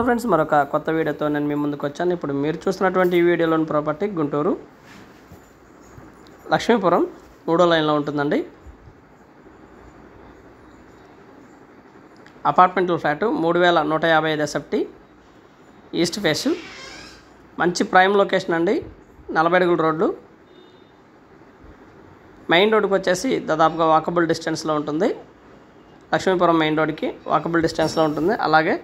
Friends, మరొక కొత్త వీడియోతో నేను మీ ముందుకు వచ్చాను. ఇప్పుడు మీరు చూస్తున్నటువంటి ఈ వీడియోలోని ప్రాపర్టీ గుంటూరు లక్ష్మీపురం 3వ లైన్లో ఉంటుందండి. అపార్ట్మెంట్లో ఫ్లాటు 3155 ఎస్ఎఫ్టీ, ఈస్ట్ ఫేస్, మంచి ప్రైమ్ లొకేషన్ అండి. 40 అడుగుల రోడ్డు, మెయిన్ రోడ్డుకి వచ్చేసి దాదాపుగా వాకబుల్ డిస్టెన్స్లో ఉంటుంది. లక్ష్మీపురం మెయిన్ రోడ్డుకి వాకబుల్ డిస్టెన్స్లో ఉంటుంది. అలాగే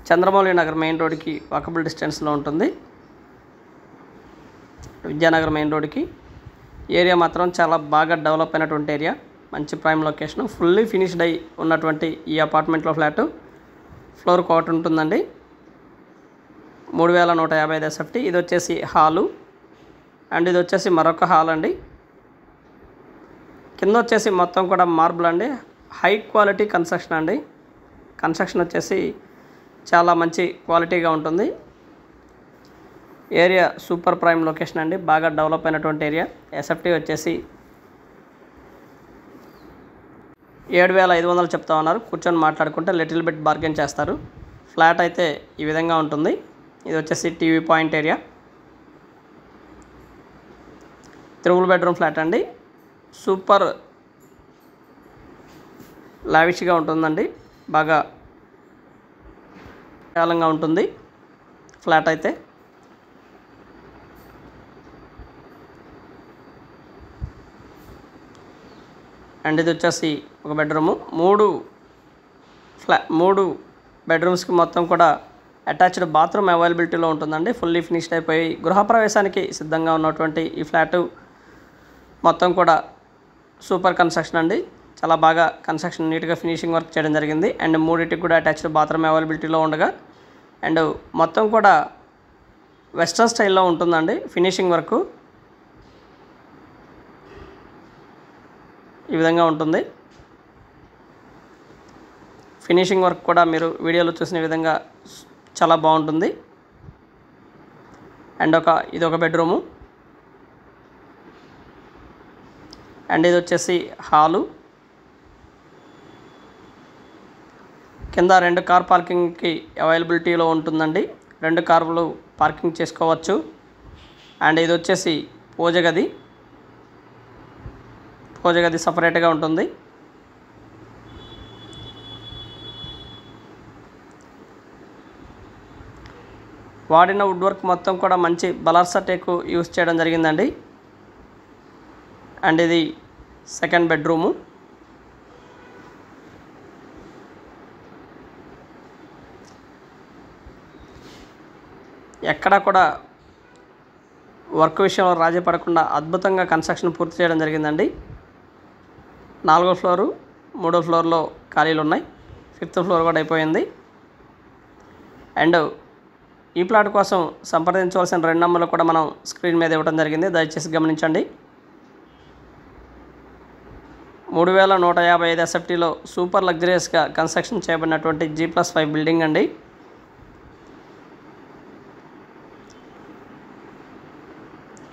చంద్రమౌళి నగర్ మెయిన్ రోడ్డుకి వాకబుల్ డిస్టెన్స్లో ఉంటుంది. విద్యానగర్ మెయిన్ రోడ్డుకి. ఏరియా మాత్రం చాలా బాగా డెవలప్ అయినటువంటి ఏరియా, మంచి ప్రైమ్ లొకేషన్, ఫుల్లీ ఫినిష్డ్ అయి ఉన్నటువంటి ఈ అపార్ట్మెంట్లో ఫ్లాటు ఫ్లోర్ ఒకటి ఉంటుందండి. 3155 ఎస్ఎఫ్టీ. ఇది వచ్చేసి హాలు అండ్ ఇది వచ్చేసి మరొక హాల్ అండి. కింద వచ్చేసి మొత్తం కూడా మార్బుల్ అండి. హై క్వాలిటీ కన్స్ట్రక్షన్ అండి. కన్స్ట్రక్షన్ వచ్చేసి చాలా మంచి క్వాలిటీగా ఉంటుంది. ఏరియా సూపర్ ప్రైమ్ లొకేషన్ అండి, బాగా డెవలప్ అయినటువంటి ఏరియా. ఎస్ఎఫ్టీ వచ్చేసి 7500 చెప్తా ఉన్నారు. కూర్చొని మాట్లాడుకుంటే లిటిల్ బిట్ బార్గెన్ చేస్తారు. ఫ్లాట్ అయితే ఈ విధంగా ఉంటుంది. ఇది వచ్చేసి TV point area, 3 bedroom flat అండి. సూపర్ లావిష్గా ఉంటుందండి, బాగా కాలంగా ఉంటుంది ఫ్లాట్ అయితే. అండ్ ఇది వచ్చేసి ఒక బెడ్రూము. 3 బెడ్రూమ్స్కి మొత్తం కూడా అటాచ్డ్ బాత్రూమ్ అవైలబిలిటీలో ఉంటుందండి. ఫుల్లీ ఫినిష్డ్ అయిపోయి గృహప్రవేశానికి సిద్ధంగా ఉన్నటువంటి ఈ ఫ్లాటు మొత్తం కూడా సూపర్ కన్స్ట్రక్షన్ అండి. చాలా బాగా కన్స్ట్రక్షన్ నీట్గా ఫినిషింగ్ వర్క్ చేయడం జరిగింది. అండ్ 3టికి కూడా అటాచ్డ్ బాత్రూమ్ అవైలబిలిటీలో ఉండగా అండ్ మొత్తం కూడా వెస్ట్రన్ స్టైల్లో ఉంటుందండి ఫినిషింగ్ వర్క్. ఈ విధంగా ఉంటుంది ఫినిషింగ్ వర్క్ కూడా. మీరు వీడియోలో చూసిన విధంగా చాలా బాగుంటుంది. అండ్ ఇది ఒక బెడ్రూము అండ్ ఇది వచ్చేసి హాలు. కింద 2 కార్ పార్కింగ్కి అవైలబిలిటీలో ఉంటుందండి. 2 కార్లు పార్కింగ్ చేసుకోవచ్చు. అండ్ ఇది వచ్చేసి పూజ గది సపరేట్గా ఉంటుంది. వాడిన వుడ్ వర్క్ మొత్తం కూడా మంచి బలార్సా టేకు యూస్ చేయడం జరిగిందండి. అండ్ ఇది సెకండ్ బెడ్రూము. ఎక్కడా కూడా వర్క్ విషయంలో రాజీ పడకుండా అద్భుతంగా కన్స్ట్రక్షన్ పూర్తి చేయడం జరిగిందండి. 4వ ఫ్లోరు, 3వ ఫ్లోర్లో ఖాళీలు ఉన్నాయి. 5th ఫ్లోర్ కూడా అయిపోయింది. అండ్ ఈ ప్లాట్ కోసం సంప్రదించవలసిన 2 నంబర్లు కూడా మనం స్క్రీన్ మీద ఇవ్వడం జరిగింది, దయచేసి గమనించండి. 3155 ఎస్ఎఫ్టీలో సూపర్ లగ్జరియస్గా కన్స్ట్రక్షన్ చేయబడినటువంటి G+5 బిల్డింగ్ అండి.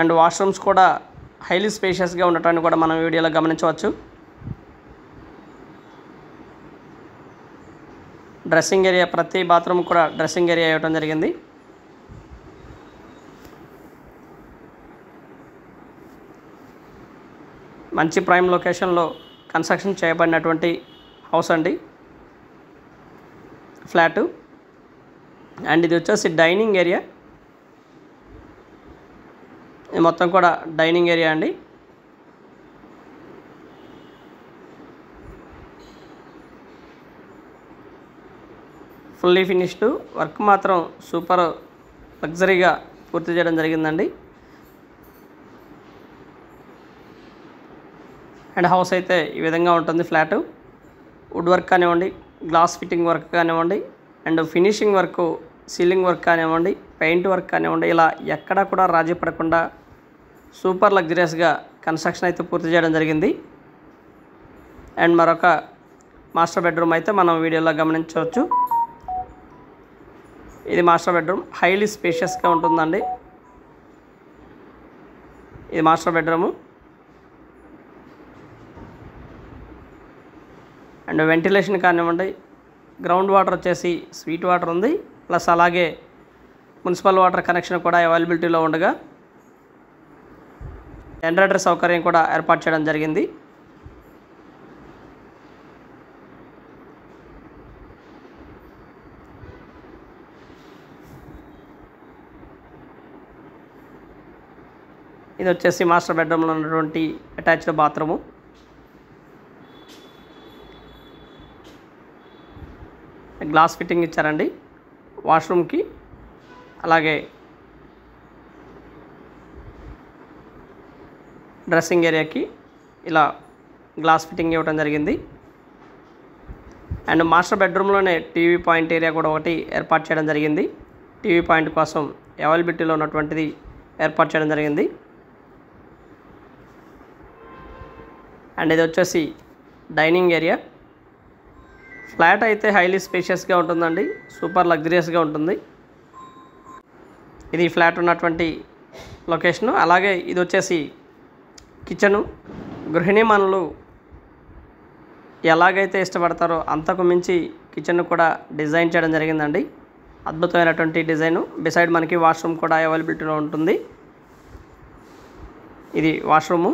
అండ్ వాష్రూమ్స్ కూడా హైలీ స్పేషియస్గా ఉండటాన్ని కూడా మనం వీడియోలో గమనించవచ్చు. డ్రెస్సింగ్ ఏరియా, ప్రతి బాత్రూమ్ కూడా డ్రెస్సింగ్ ఏరియా ఇవ్వడం జరిగింది. మంచి ప్రైమ్ లొకేషన్లో కన్స్ట్రక్షన్ చేయబడినటువంటి హౌస్ అండి, ఫ్లాటు. అండ్ ఇది వచ్చేసి డైనింగ్ ఏరియా. ఇది మొత్తం కూడా డైనింగ్ ఏరియా అండి. ఫుల్లీ ఫినిష్డ్ వర్క్ మాత్రం సూపర్ లగ్జరీగా పూర్తి చేయడం జరిగిందండి. అండ్ హౌస్ అయితే ఈ విధంగా ఉంటుంది ఫ్లాటు. వుడ్ వర్క్ కానివ్వండి, గ్లాస్ ఫిట్టింగ్ వర్క్ కానివ్వండి, and finishing work, ceiling work కానివ్వండి, పెయింట్ వర్క్ కానివ్వండి, ఇలా ఎక్కడా కూడా రాజీ పడకుండా సూపర్ లగ్జరియస్గా కన్స్ట్రక్షన్ అయితే పూర్తి చేయడం జరిగింది. అండ్ మరొక మాస్టర్ బెడ్రూమ్ అయితే మనం వీడియోలో గమనించవచ్చు. ఇది మాస్టర్ బెడ్రూమ్, హైలీ స్పేషియస్గా ఉంటుందండి. ఇది మాస్టర్ బెడ్రూము. అండ్ వెంటిలేషన్ కానివ్వండి, గ్రౌండ్ వాటర్ వచ్చేసి స్వీట్ వాటర్ ఉంది, ప్లస్ అలాగే మున్సిపల్ వాటర్ కనెక్షన్ కూడా అవైలబిలిటీలో ఉండగా జనరేటర్ సౌకర్యం కూడా ఏర్పాటు చేయడం జరిగింది. ఇది వచ్చేసి మాస్టర్ బెడ్రూమ్లో ఉన్నటువంటి అటాచ్డ్ బాత్రూము. గ్లాస్ ఫిట్టింగ్ ఇచ్చారండి వాష్రూమ్కి, అలాగే డ్రెస్సింగ్ ఏరియాకి ఇలా గ్లాస్ ఫిట్టింగ్ ఇవ్వడం జరిగింది. అండ్ మాస్టర్ బెడ్రూమ్లోనే టీవీ పాయింట్ ఏరియా కూడా ఒకటి ఏర్పాటు చేయడం జరిగింది. టీవీ పాయింట్ కోసం అవైలబిలిటీలో ఉన్నటువంటిది ఏర్పాటు చేయడం జరిగింది. అండ్ ఇది వచ్చేసి డైనింగ్ ఏరియా. ఫ్లాట్ అయితే హైలీ స్పేషియస్గా ఉంటుందండి, సూపర్ లగ్జరియస్గా ఉంటుంది. ఇది ఫ్లాట్ ఉన్నటువంటి లొకేషను. అలాగే ఇది వచ్చేసి కిచెను. గృహిణీమణులు ఎలాగైతే ఇష్టపడతారో అంతకు మించి కిచెన్ కూడా డిజైన్ చేయడం జరిగిందండి. అద్భుతమైనటువంటి డిజైను. బిసైడ్ మనకి వాష్రూమ్ కూడా అవైలబిలిటీలో ఉంటుంది. ఇది వాష్రూము.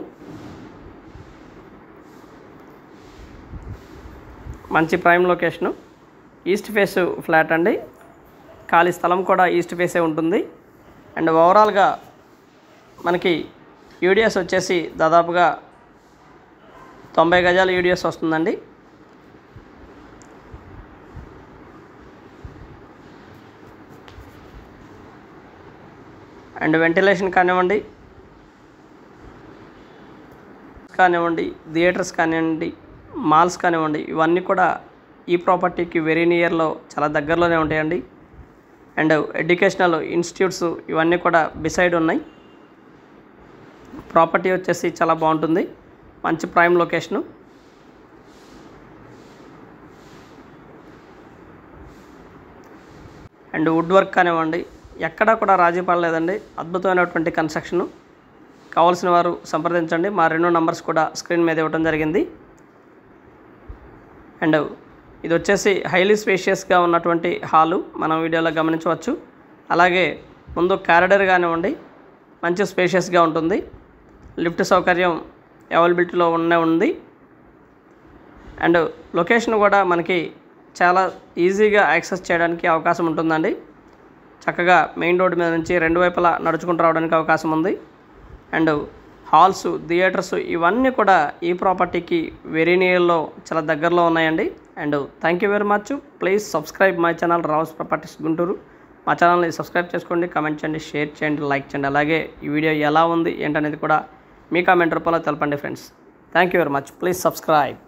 మంచి prime location. East face flat అండి. ఖాళీ స్థలం కూడా ఈస్ట్ ఫేసే ఉంటుంది. అండ్ ఓవరాల్గా మనకి యూడిఎస్ వచ్చేసి దాదాపుగా 90 గజాల యూడిఎస్ వస్తుందండి. అండ్ వెంటిలేషన్ కానివ్వండి, థియేటర్స్ కానివ్వండి, మాల్స్ కానివ్వండి, ఇవన్నీ కూడా ఈ ప్రాపర్టీకి వెరీ నియర్లో చాలా దగ్గరలోనే ఉంటాయండి. అండ్ ఎడ్యుకేషనల్ ఇన్స్టిట్యూట్స్ ఇవన్నీ కూడా బిసైడ్ ఉన్నాయి. ప్రాపర్టీ వచ్చేసి చాలా బాగుంటుంది. మంచి prime location. And wood work కానివ్వండి ఎక్కడా కూడా రాజీ పడలేదండి. అద్భుతమైనటువంటి కన్స్ట్రక్షను. కావాల్సిన వారు సంప్రదించండి. మా 2 నంబర్స్ కూడా స్క్రీన్ మీద ఇవ్వడం జరిగింది. అండ్ ఇది వచ్చేసి హైలీ స్పేషియస్గా ఉన్నటువంటి హాలు మనం వీడియోలో గమనించవచ్చు. అలాగే ముందు కారిడార్ కానివ్వండి మంచి స్పేషియస్గా ఉంటుంది. లిఫ్ట్ సౌకర్యం అవైలబిలిటీలో ఉంది. అండ్ లొకేషన్ కూడా మనకి చాలా ఈజీగా యాక్సెస్ చేయడానికి అవకాశం ఉంటుందండి. చక్కగా మెయిన్ రోడ్డు మీద నుంచి 2 వైపులా నడుచుకుంటూ రావడానికి అవకాశం ఉంది. అండ్ హాల్స్, థియేటర్స్ ఇవన్నీ కూడా ఈ ప్రాపర్టీకి వెరీ నియర్లో చాలా దగ్గరలో ఉన్నాయండి. And thank you very much. Please subscribe my channel Rao's properties Guntur. మా ఛానల్ని సబ్స్క్రైబ్ చేసుకోండి, కామెంట్ చేయండి, షేర్ చేయండి, లైక్ చేయండి. అలాగే ఈ వీడియో ఎలా ఉంది ఏంటనేది కూడా మీ కామెంట్ రూపంలో తెలపండి friends. Thank you very much. Please subscribe.